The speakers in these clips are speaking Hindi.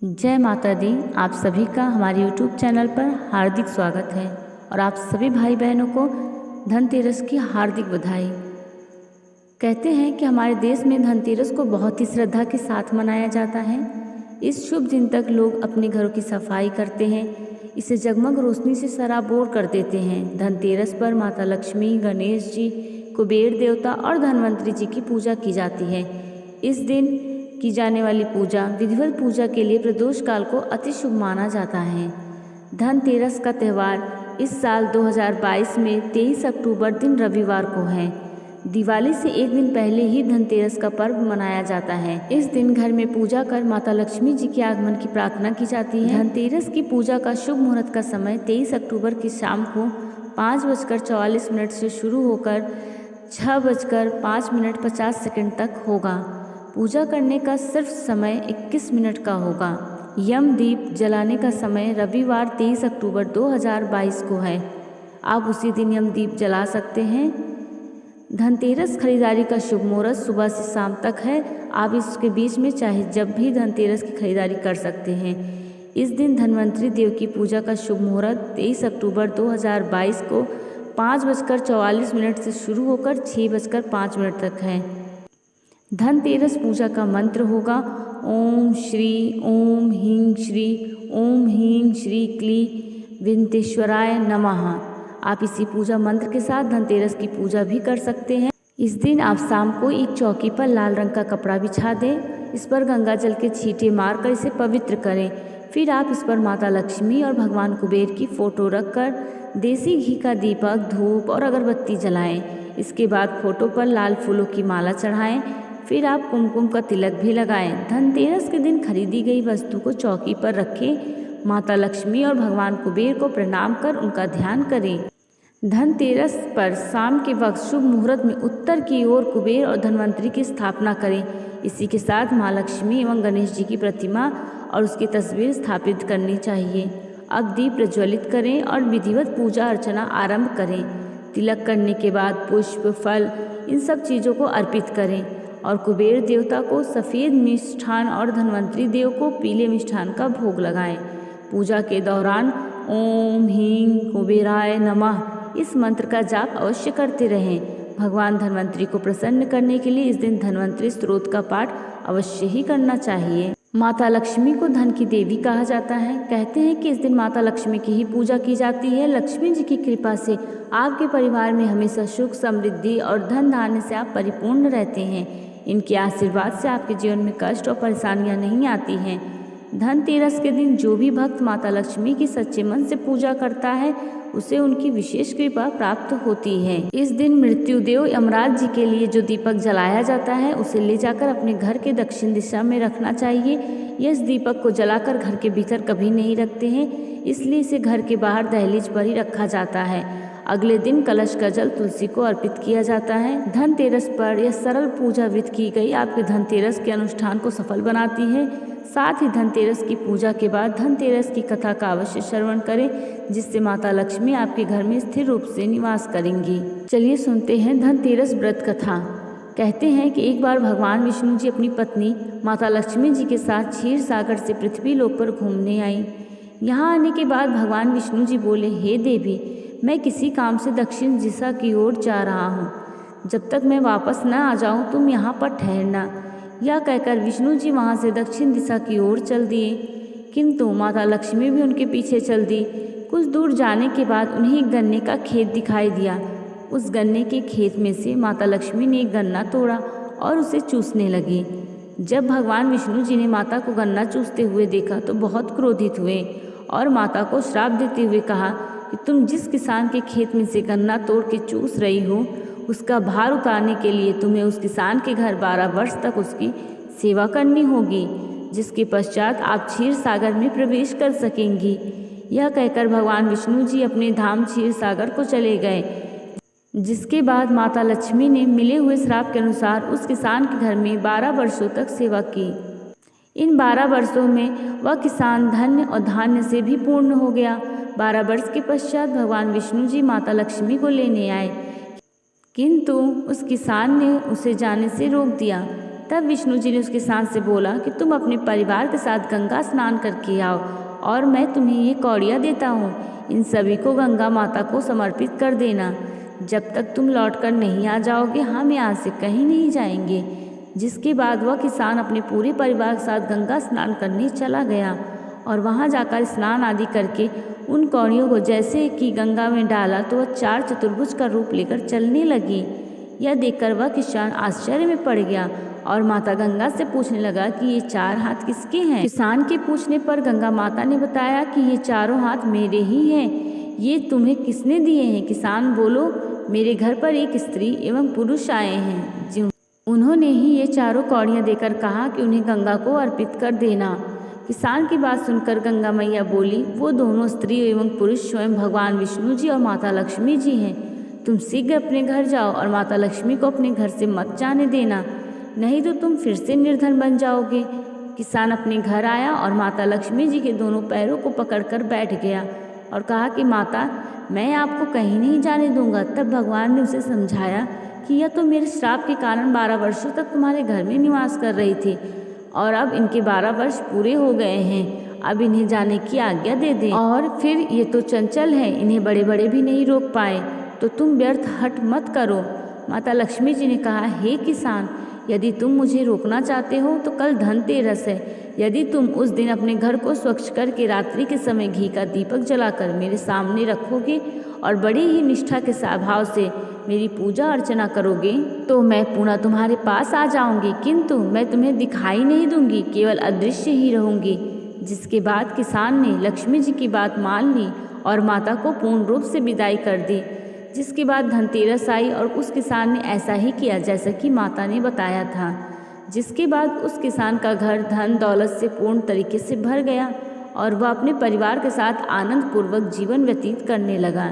जय माता दी। आप सभी का हमारे YouTube चैनल पर हार्दिक स्वागत है और आप सभी भाई बहनों को धनतेरस की हार्दिक बधाई। कहते हैं कि हमारे देश में धनतेरस को बहुत ही श्रद्धा के साथ मनाया जाता है। इस शुभ दिन तक लोग अपने घरों की सफाई करते हैं, इसे जगमग रोशनी से सराबोर कर देते हैं। धनतेरस पर माता लक्ष्मी, गणेश जी, कुबेर देवता और धनवंतरी जी की पूजा की जाती है। इस दिन की जाने वाली पूजा विधिवत पूजा के लिए प्रदोष काल को अति शुभ माना जाता है। धनतेरस का त्यौहार इस साल 2022 में 23 अक्टूबर दिन रविवार को है। दिवाली से एक दिन पहले ही धनतेरस का पर्व मनाया जाता है। इस दिन घर में पूजा कर माता लक्ष्मी जी के आगमन की प्रार्थना की जाती है। धनतेरस की पूजा का शुभ मुहूर्त का समय 23 अक्टूबर की शाम को 5:44 से शुरू होकर 6:05 तक होगा। पूजा करने का सिर्फ समय 21 मिनट का होगा। यम दीप जलाने का समय रविवार 23 अक्टूबर 2022 को है। आप उसी दिन यम दीप जला सकते हैं। धनतेरस खरीदारी का शुभ मुहूर्त सुबह से शाम तक है। आप इसके बीच में चाहे जब भी धनतेरस की खरीदारी कर सकते हैं। इस दिन धनवंतरी देव की पूजा का शुभ मुहूर्त 23 अक्टूबर 2022 को 5:44 से शुरू होकर 6:05 तक है। धनतेरस पूजा का मंत्र होगा ओम श्री ओम ह्रीं श्री ओम ह्रीं श्री क्ली विंतेश्वराय नमः। आप इसी पूजा मंत्र के साथ धनतेरस की पूजा भी कर सकते हैं। इस दिन आप शाम को एक चौकी पर लाल रंग का कपड़ा बिछा दें, इस पर गंगा जल के छींटे मारकर इसे पवित्र करें। फिर आप इस पर माता लक्ष्मी और भगवान कुबेर की फोटो रखकर देसी घी का दीपक, धूप और अगरबत्ती जलाएं। इसके बाद फोटो पर लाल फूलों की माला चढ़ाएं। फिर आप कुमकुम का तिलक भी लगाएं। धनतेरस के दिन खरीदी गई वस्तु को चौकी पर रखें। माता लक्ष्मी और भगवान कुबेर को प्रणाम कर उनका ध्यान करें। धनतेरस पर शाम के वक्त शुभ मुहूर्त में उत्तर की ओर कुबेर और धनवंतरी की स्थापना करें। इसी के साथ माँ लक्ष्मी एवं गणेश जी की प्रतिमा और उसकी तस्वीर स्थापित करनी चाहिए। अब दीप प्रज्वलित करें और विधिवत पूजा अर्चना आरंभ करें। तिलक करने के बाद पुष्प, फल इन सब चीज़ों को अर्पित करें और कुबेर देवता को सफ़ेद मिष्ठान और धनवंतरी देव को पीले मिष्ठान का भोग लगाएं। पूजा के दौरान ओम ह्रीं कुबेराय नमः इस मंत्र का जाप अवश्य करते रहें। भगवान धनवंतरी को प्रसन्न करने के लिए इस दिन धनवंतरी स्तोत्र का पाठ अवश्य ही करना चाहिए। माता लक्ष्मी को धन की देवी कहा जाता है। कहते हैं कि इस दिन माता लक्ष्मी की ही पूजा की जाती है। लक्ष्मी जी की कृपा से आपके परिवार में हमेशा सुख, समृद्धि और धन धान्य से आप परिपूर्ण रहते हैं। इनके आशीर्वाद से आपके जीवन में कष्ट और परेशानियां नहीं आती हैं। धनतेरस के दिन जो भी भक्त माता लक्ष्मी की सच्चे मन से पूजा करता है उसे उनकी विशेष कृपा प्राप्त होती है। इस दिन मृत्युदेव यमराज जी के लिए जो दीपक जलाया जाता है उसे ले जाकर अपने घर के दक्षिण दिशा में रखना चाहिए। इस दीपक को जलाकर घर के भीतर कभी नहीं रखते हैं, इसलिए इसे घर के बाहर दहलीज पर ही रखा जाता है। अगले दिन कलश का जल तुलसी को अर्पित किया जाता है। धनतेरस पर यह सरल पूजा विधि की गई आपके धनतेरस के अनुष्ठान को सफल बनाती है। साथ ही धनतेरस की पूजा के बाद धनतेरस की कथा का अवश्य श्रवण करें, जिससे माता लक्ष्मी आपके घर में स्थिर रूप से निवास करेंगी। चलिए सुनते हैं धनतेरस व्रत कथा। कहते हैं कि एक बार भगवान विष्णु जी अपनी पत्नी माता लक्ष्मी जी के साथ क्षीर सागर से पृथ्वी लोक पर घूमने आई। यहाँ आने के बाद भगवान विष्णु जी बोले, हे देवी, मैं किसी काम से दक्षिण दिशा की ओर जा रहा हूँ। जब तक मैं वापस न आ जाऊँ तुम यहाँ पर ठहरना। यह कहकर विष्णु जी वहाँ से दक्षिण दिशा की ओर चल दिए, किंतु माता लक्ष्मी भी उनके पीछे चल दी। कुछ दूर जाने के बाद उन्हें एक गन्ने का खेत दिखाई दिया। उस गन्ने के खेत में से माता लक्ष्मी ने एक गन्ना तोड़ा और उसे चूसने लगी। जब भगवान विष्णु जी ने माता को गन्ना चूसते हुए देखा तो बहुत क्रोधित हुए और माता को श्राप देते हुए कहा कि तुम जिस किसान के खेत में से गन्ना तोड़ के चूस रही हो उसका भार उतारने के लिए तुम्हें उस किसान के घर 12 वर्ष तक उसकी सेवा करनी होगी, जिसके पश्चात आप क्षीर सागर में प्रवेश कर सकेंगी। यह कहकर भगवान विष्णु जी अपने धाम क्षीर सागर को चले गए। जिसके बाद माता लक्ष्मी ने मिले हुए श्राप के अनुसार उस किसान के घर में 12 वर्षों तक सेवा की। इन 12 वर्षों में वह किसान धन्य और धान्य से भी पूर्ण हो गया। 12 वर्ष के पश्चात भगवान विष्णु जी माता लक्ष्मी को लेने आए, किंतु उस किसान ने उसे जाने से रोक दिया। तब विष्णु जी ने उस किसान से बोला कि तुम अपने परिवार के साथ गंगा स्नान करके आओ और मैं तुम्हें ये कौड़ियाँ देता हूँ, इन सभी को गंगा माता को समर्पित कर देना। जब तक तुम लौटकर नहीं आ जाओगे हम यहाँ से कहीं नहीं जाएंगे। जिसके बाद वह किसान अपने पूरे परिवार के साथ गंगा स्नान करने चला गया और वहाँ जाकर स्नान आदि करके उन कौड़ियों को जैसे कि गंगा में डाला तो वह 4 चतुर्भुज का रूप लेकर चलने लगी। यह देखकर वह किसान आश्चर्य में पड़ गया और माता गंगा से पूछने लगा कि ये 4 हाथ किसके हैं। किसान के पूछने पर गंगा माता ने बताया कि ये चारों हाथ मेरे ही हैं। ये तुम्हें किसने दिए हैं? किसान बोलो, मेरे घर पर एक स्त्री एवं पुरुष आए हैं, उन्होंने ही ये चारों कौड़ियाँ देकर कहा कि उन्हें गंगा को अर्पित कर देना। किसान की बात सुनकर गंगा मैया बोली, वो दोनों स्त्री एवं पुरुष स्वयं भगवान विष्णु जी और माता लक्ष्मी जी हैं। तुम शीघ्र अपने घर जाओ और माता लक्ष्मी को अपने घर से मत जाने देना, नहीं तो तुम फिर से निर्धन बन जाओगे। किसान अपने घर आया और माता लक्ष्मी जी के दोनों पैरों को पकड़कर बैठ गया और कहा कि माता, मैं आपको कहीं नहीं जाने दूंगा। तब भगवान ने उसे समझाया कि यह तो मेरे श्राप के कारण 12 वर्षों तक तुम्हारे घर में निवास कर रही थी और अब इनके 12 वर्ष पूरे हो गए हैं, अब इन्हें जाने की आज्ञा दे दें। और फिर ये तो चंचल है, इन्हें बड़े बड़े भी नहीं रोक पाए, तो तुम व्यर्थ हट मत करो। माता लक्ष्मी जी ने कहा, हे किसान, यदि तुम मुझे रोकना चाहते हो तो कल धनतेरस है। यदि तुम उस दिन अपने घर को स्वच्छ करके रात्रि के समय घी का दीपक जलाकर मेरे सामने रखोगे और बड़ी ही निष्ठा के भाव से मेरी पूजा अर्चना करोगे तो मैं पुनः तुम्हारे पास आ जाऊंगी, किंतु मैं तुम्हें दिखाई नहीं दूंगी, केवल अदृश्य ही रहूंगी। जिसके बाद किसान ने लक्ष्मी जी की बात मान ली और माता को पूर्ण रूप से विदाई कर दी। जिसके बाद धनतेरस आई और उस किसान ने ऐसा ही किया जैसा कि माता ने बताया था। जिसके बाद उस किसान का घर धन दौलत से पूर्ण तरीके से भर गया और वह अपने परिवार के साथ आनंद पूर्वक जीवन व्यतीत करने लगा।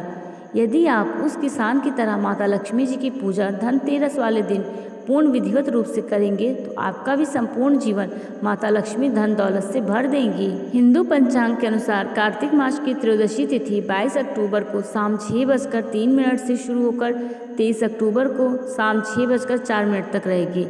यदि आप उस किसान की तरह माता लक्ष्मी जी की पूजा धनतेरस वाले दिन पूर्ण विधिवत रूप से करेंगे तो आपका भी संपूर्ण जीवन माता लक्ष्मी धन दौलत से भर देंगी। हिंदू पंचांग के अनुसार कार्तिक मास की त्रयोदशी तिथि 22 अक्टूबर को शाम 6:03 से शुरू होकर 23 अक्टूबर को शाम 6:04 तक रहेगी।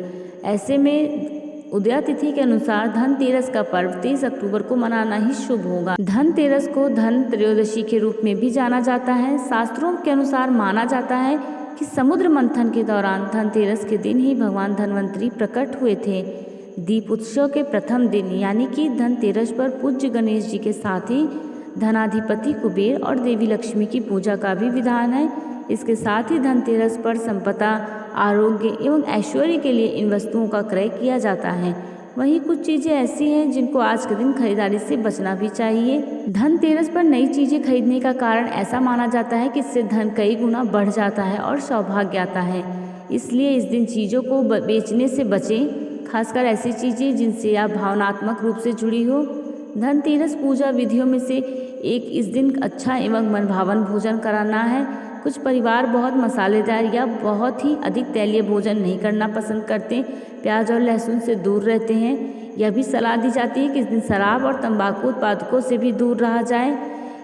ऐसे में उदया तिथि के अनुसार धनतेरस का पर्व 23 अक्टूबर को मनाना ही शुभ होगा। धनतेरस को धन त्रयोदशी के रूप में भी जाना जाता है। शास्त्रों के अनुसार माना जाता है कि समुद्र मंथन के दौरान धनतेरस के दिन ही भगवान धन्वंतरी प्रकट हुए थे। दीप उत्सव के प्रथम दिन यानी कि धनतेरस पर पूज्य गणेश जी के साथ ही धनाधिपति कुबेर और देवी लक्ष्मी की पूजा का भी विधान है। इसके साथ ही धनतेरस पर संपदा, आरोग्य एवं ऐश्वर्य के लिए इन वस्तुओं का क्रय किया जाता है। वहीं कुछ चीज़ें ऐसी हैं जिनको आज के दिन खरीदारी से बचना भी चाहिए। धनतेरस पर नई चीज़ें खरीदने का कारण ऐसा माना जाता है कि इससे धन कई गुना बढ़ जाता है और सौभाग्य आता है। इसलिए इस दिन चीज़ों को बेचने से बचें, खासकर ऐसी चीज़ें जिनसे आप भावनात्मक रूप से जुड़ी हो। धनतेरस पूजा विधियों में से एक इस दिन अच्छा एवं मनभावन भोजन कराना है। कुछ परिवार बहुत मसालेदार या बहुत ही अधिक तैलीय भोजन नहीं करना पसंद करते, प्याज और लहसुन से दूर रहते हैं। यह भी सलाह दी जाती है कि इस दिन शराब और तंबाकू उत्पादकों से भी दूर रहा जाए।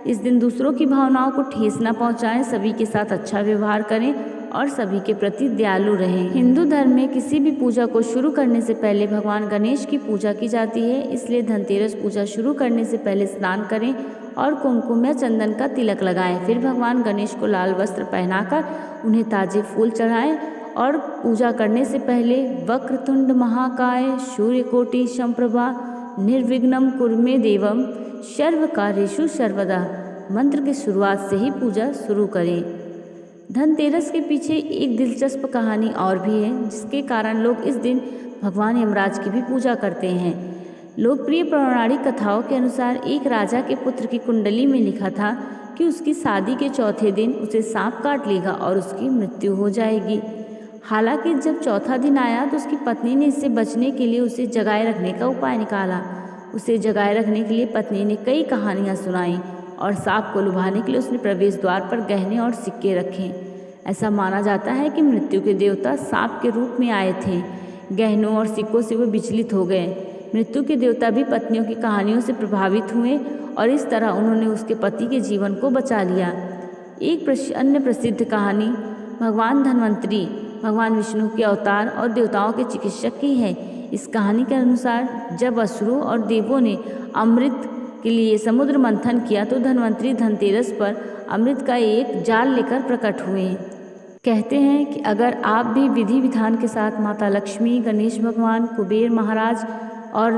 इस दिन दूसरों की भावनाओं को ठेस न पहुंचाएं, सभी के साथ अच्छा व्यवहार करें और सभी के प्रति दयालु रहें। हिंदू धर्म में किसी भी पूजा को शुरू करने से पहले भगवान गणेश की पूजा की जाती है। इसलिए धनतेरस पूजा शुरू करने से पहले स्नान करें और कुमकुम या चंदन का तिलक लगाएं। फिर भगवान गणेश को लाल वस्त्र पहनाकर उन्हें ताजे फूल चढ़ाएं और पूजा करने से पहले वक्रतुंड महाकाय सूर्यकोटि समप्रभा निर्विघ्नं कुरु मे देवम सर्वकार्येषु सर्वदा मंत्र की शुरुआत से ही पूजा शुरू करें। धनतेरस के पीछे एक दिलचस्प कहानी और भी है, जिसके कारण लोग इस दिन भगवान यमराज की भी पूजा करते हैं। लोकप्रिय पौराणिक कथाओं के अनुसार एक राजा के पुत्र की कुंडली में लिखा था कि उसकी शादी के चौथे दिन उसे सांप काट लेगा और उसकी मृत्यु हो जाएगी। हालांकि जब चौथा दिन आया तो उसकी पत्नी ने इससे बचने के लिए उसे जगाए रखने का उपाय निकाला। उसे जगाए रखने के लिए पत्नी ने कई कहानियाँ सुनाई और सांप को लुभाने के लिए उसने प्रवेश द्वार पर गहने और सिक्के रखे। ऐसा माना जाता है कि मृत्यु के देवता सांप के रूप में आए थे। गहनों और सिक्कों से वे विचलित हो गए। मृत्यु के देवता भी पत्नियों की कहानियों से प्रभावित हुए और इस तरह उन्होंने उसके पति के जीवन को बचा लिया। एक अन्य प्रसिद्ध कहानी भगवान धन्वंतरी भगवान विष्णु के अवतार और देवताओं के चिकित्सक की है। इस कहानी के अनुसार जब असुरों और देवों ने अमृत के लिए समुद्र मंथन किया तो धन्वंतरी धनतेरस पर अमृत का एक जाल लेकर प्रकट हुए। कहते हैं कि अगर आप भी विधि विधान के साथ माता लक्ष्मी, गणेश भगवान, कुबेर महाराज और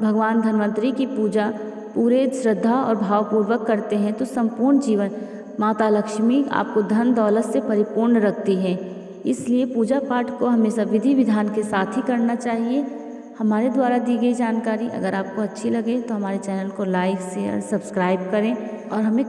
भगवान धन्वंतरी की पूजा पूरे श्रद्धा और भावपूर्वक करते हैं तो संपूर्ण जीवन माता लक्ष्मी आपको धन दौलत से परिपूर्ण रखती है। इसलिए पूजा पाठ को हमेशा विधि विधान के साथ ही करना चाहिए। हमारे द्वारा दी गई जानकारी अगर आपको अच्छी लगे तो हमारे चैनल को लाइक, शेयर, सब्सक्राइब करें और हमें